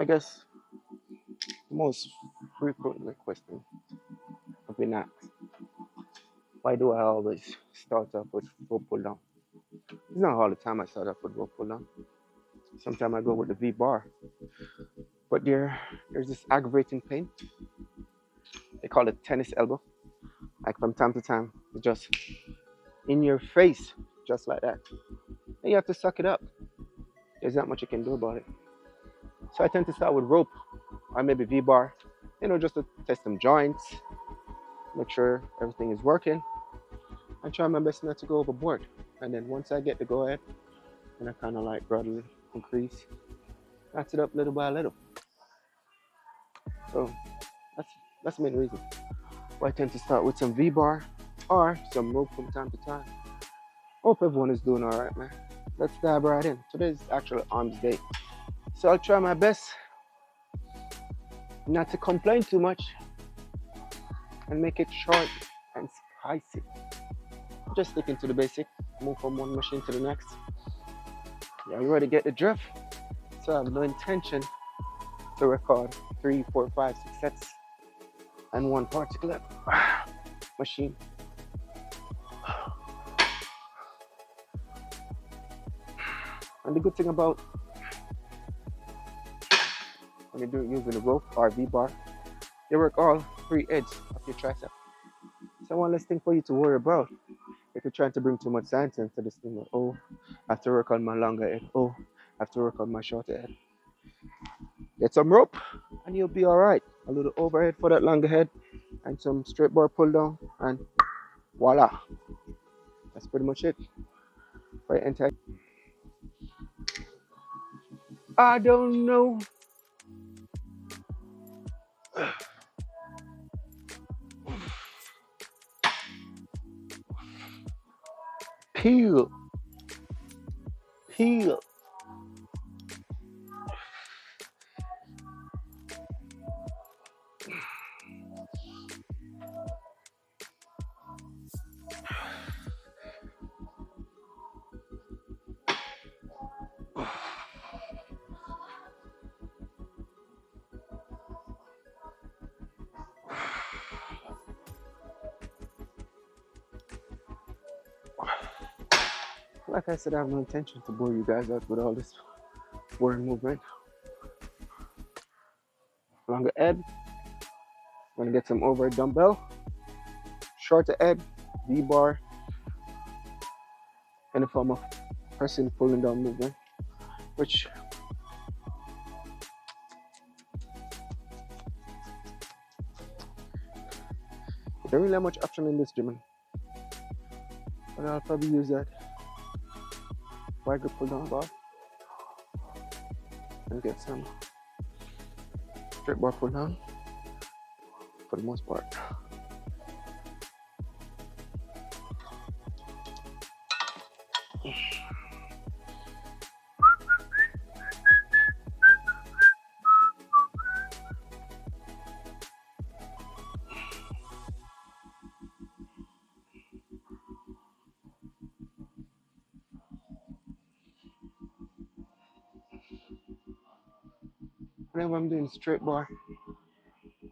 I guess the most frequently question I've been asked, why do I always start off with rope pull down? It's not all the time I start off with rope pull down. Sometimes I go with the V bar, but there's this aggravating pain. They call it tennis elbow. Like from time to time, it's just in your face, just like that. And you have to suck it up. There's not much you can do about it. So I tend to start with rope or maybe V bar, just to test some joints, make sure everything is working, and try my best not to go overboard. And then once I get the go ahead, then I kind of like gradually increase, max it up little by little. So that's that's the main reason why I tend to start with some V bar or some rope from time to time. Hope everyone is doing all right, man. Let's dive right in. Today's actually arms day, so I'll try my best not to complain too much and make it short and spicy. Just sticking to the basic, move from one machine to the next. Yeah, you already get the drift. So I have no intention to record 3, 4, 5, 6 sets and one particular machine. And the good thing about when you're using the rope or V bar, they work all 3 edges of your tricep. So one less thing for you to worry about. If you're trying to bring too much science into this thing, like, oh, I have to work on my longer head. Oh, I have to work on my shorter head. Get some rope and you'll be all right. A little overhead for that longer head and some straight bar pull down, and voila. That's pretty much it. Right, entire. I don't know. Peel. Peel. Like I said, I have no intention to bore you guys out with all this boring movement. Longer head. Gonna get some overhead dumbbell. Shorter head. V bar. In the form of pressing, pulling down movement, which you don't really have much option in this gym. But I'll probably use that wide grip pull down bar and get some straight bar pull down for the most part. Whenever I'm doing straight bar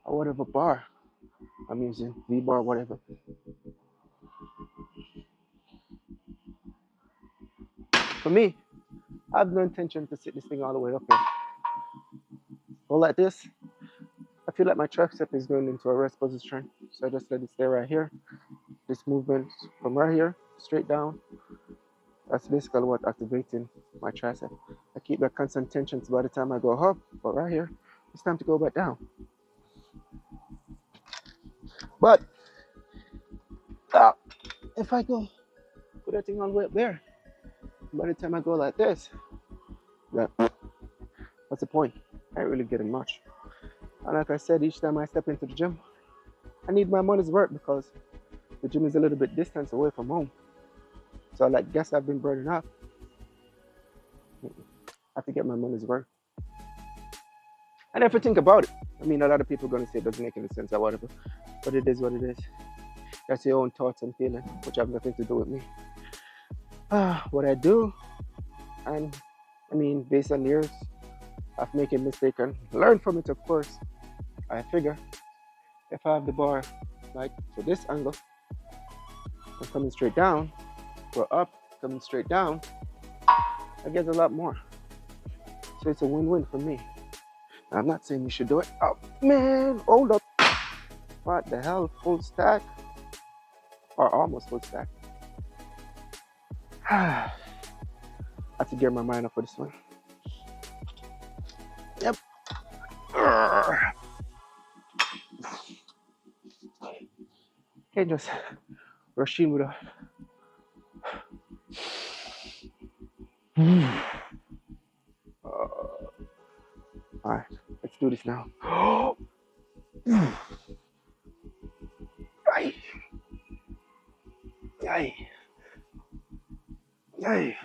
or whatever bar I'm using, V bar, whatever. For me, I have no intention to sit this thing all the way up here. Go like this. I feel like my tricep is going into a rest position, so I just let it stay right here. This movement from right here straight down, that's basically what activating my tricep. I keep that constant tension so by the time I go up, but right here, it's time to go back down. But if I go put that thing all the way up there, by the time I go like this, what's the point? I ain't really getting much. And like I said, each time I step into the gym, I need my money's worth because the gym is a little bit distance away from home. So I guess I've been burning up. I have to get my money's worth. And if you think about it, I mean, a lot of people are going to say it doesn't make any sense or whatever, but it is what it is. That's your own thoughts and feelings, which have nothing to do with me. What I do, and I mean, based on years of making mistakes and learn from it, of course. I figure if I have the bar like to this angle and coming straight down, or up, coming straight down, I get a lot more. So it's a win-win for me. I'm not saying you should do it. Oh man, hold up. What the hell? Full stack? Or almost full stack. I have to get my mind up for this one. Yep. Can't just rush in with a. Alright, let's do this now. Yay! Yay! Yay!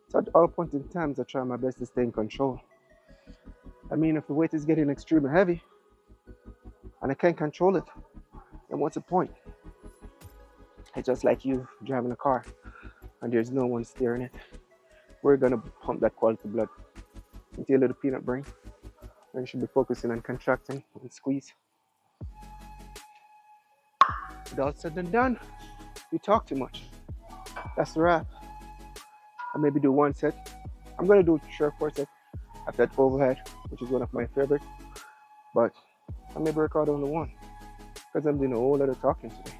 So at all points in times, I try my best to stay in control. I mean, if the weight is getting extremely heavy and I can't control it, then what's the point? It's just like you driving a car and there's no one steering it. We're gonna pump that quality blood into your little peanut brain, and you should be focusing on contracting and squeeze. With all said and done, you talk too much. That's the wrap. I maybe do one set. I'm gonna do 3 or 4 sets of that overhead, which is one of my favorites. But I may record only one because I'm doing a whole lot of talking today.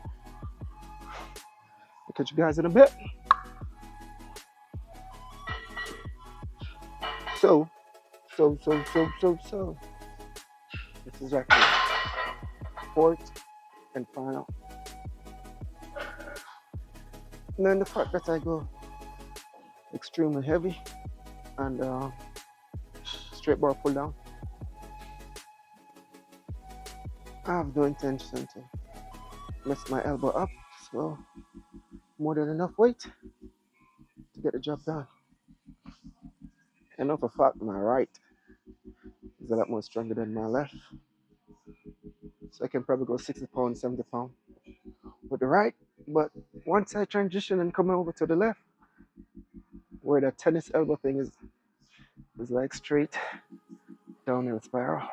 I'll catch you guys in a bit. So. This is actually 4th and final. And then the fact that I go extremely heavy and straight bar pull down, I have no intention to mess my elbow up, so more than enough weight to get the job done. And not for fact, my right is a lot more stronger than my left, so I can probably go 60 pounds, 70 pounds with the right. But once I transition and come over to the left, where the tennis elbow thing is like straight downhill spiral.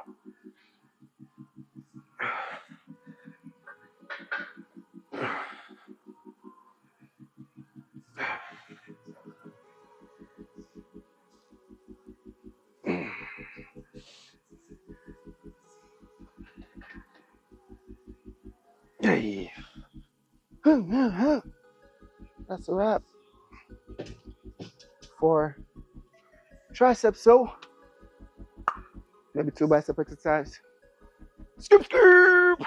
Hey. That's a wrap for triceps. So maybe 2 bicep exercise. Scoop, scoop.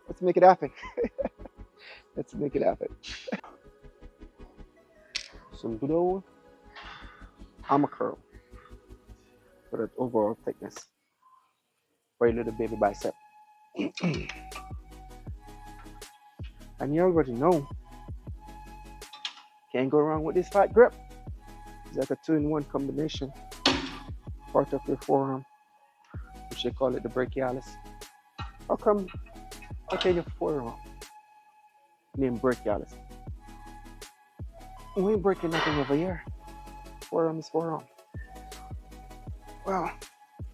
Let's make it happen. Let's make it happen. Some good old arm curl for that overall thickness for your little baby bicep. And you already know, can't go wrong with this fat grip. It's like a 2-in-1 combination. Part of your forearm, which they call it the brachialis. How come your forearm named brachialis? We ain't breaking nothing over here. Forearm is forearm. Well,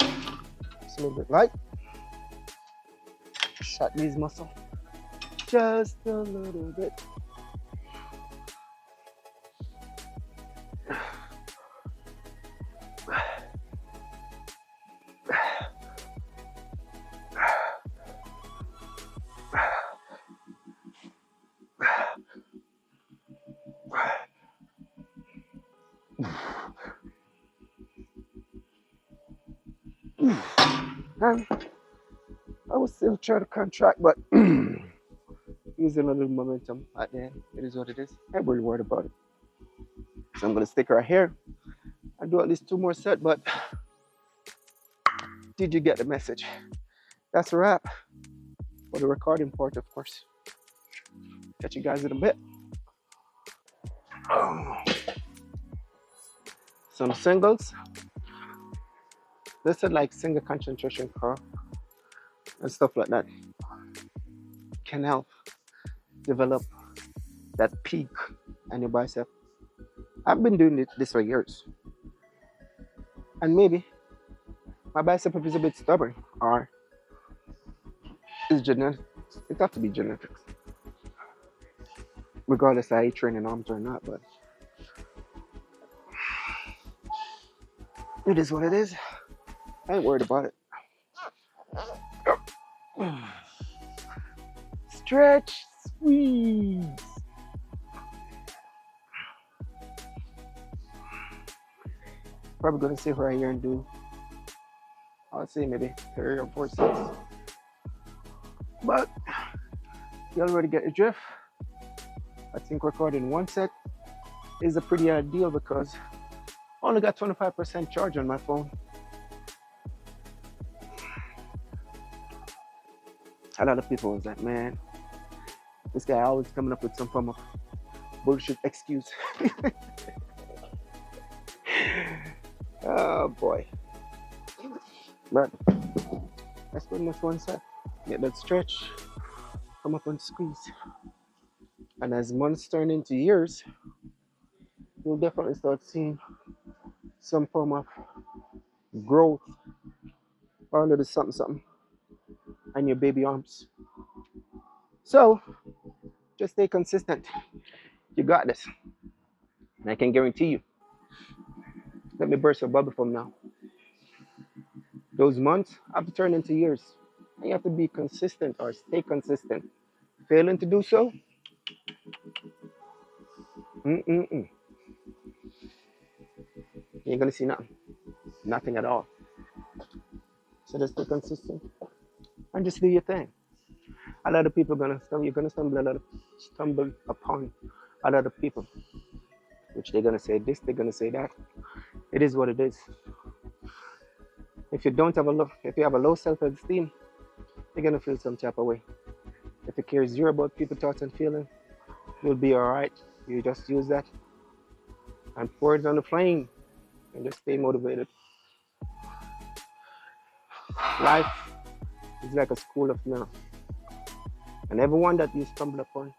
it's a little bit light. Shut these muscles just a little bit. And I will still try to contract, but using a little momentum at the end. It is what it is. I'm really worried about it. So I'm going to stick right here and do at least 2 more sets, but did you get the message? That's a wrap. for the recording part, of course. Catch you guys in a bit. Some singles. This is like single concentration curl and stuff like that. Can help develop that peak on your bicep. I've been doing this for years. And maybe my bicep is a bit stubborn, or it's genetics. It has to be genetics. Regardless of how you train in arms or not, but it is what it is. I ain't worried about it. Stretch, squeeze. Probably gonna sit right here and do, I'll say maybe 3 or 4 sets. But you already get the drift. I think recording 1 set is a pretty ideal because I only got 25% charge on my phone. A lot of people was like, man, this guy always coming up with some form of bullshit excuse. Oh boy. But that's pretty much 1 set. Get that stretch, come up and squeeze. And as months turn into years, you'll definitely start seeing some form of growth or a little something on your baby arms. So just stay consistent. You got this. And I can guarantee you. Let me burst a bubble from now. Those months have to turn into years. And you have to be consistent or stay consistent. Failing to do so, you ain't gonna see nothing. Nothing at all. So just stay consistent and just do your thing. A lot of people you're gonna stumble upon a lot of people, which they're gonna say this, they're gonna say that. It is what it is. If you have a low self-esteem, you're gonna feel some type of way. If you care zero about people's thoughts and feelings, you'll be alright. You just use that and pour it on the flame and just stay motivated. Life is like a school of mirror. And everyone that you stumble upon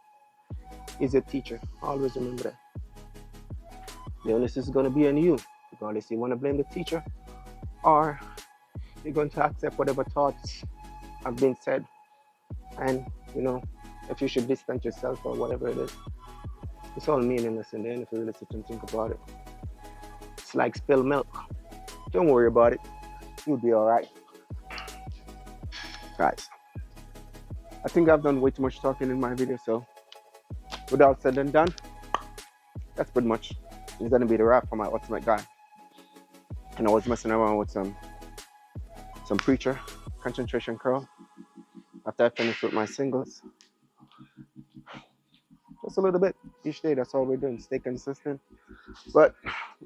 is a teacher. Always remember that. The onus is going to be on you, regardless you want to blame the teacher or you're going to accept whatever thoughts have been said. And, if you should distance yourself or whatever it is, it's all meaningless in the end if you really sit and think about it. It's like spilled milk. Don't worry about it. You'll be all right. Guys, I think I've done way too much talking in my video, so without said and done, that's pretty much it's gonna be the wrap for my ultimate guy. And I was messing around with some preacher concentration curl after I finished with my singles. Just a little bit each day. That's all we're doing. Stay consistent. But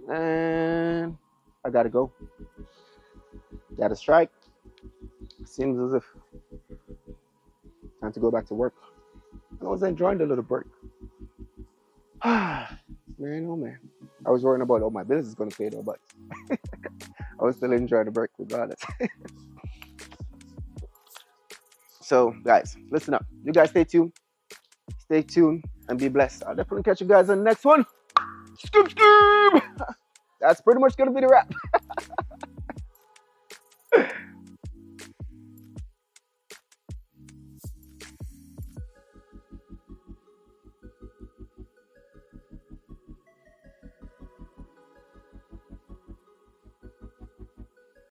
I gotta go. Gotta strike. Seems as if time to go back to work. And I was enjoying the little break. Man, oh man. I was worrying about, my business is gonna pay though, but I was still enjoying the break regardless. So guys, listen up. You guys stay tuned. Stay tuned and be blessed. I'll definitely catch you guys on the next one. Scoop, scoop! That's pretty much gonna be the wrap.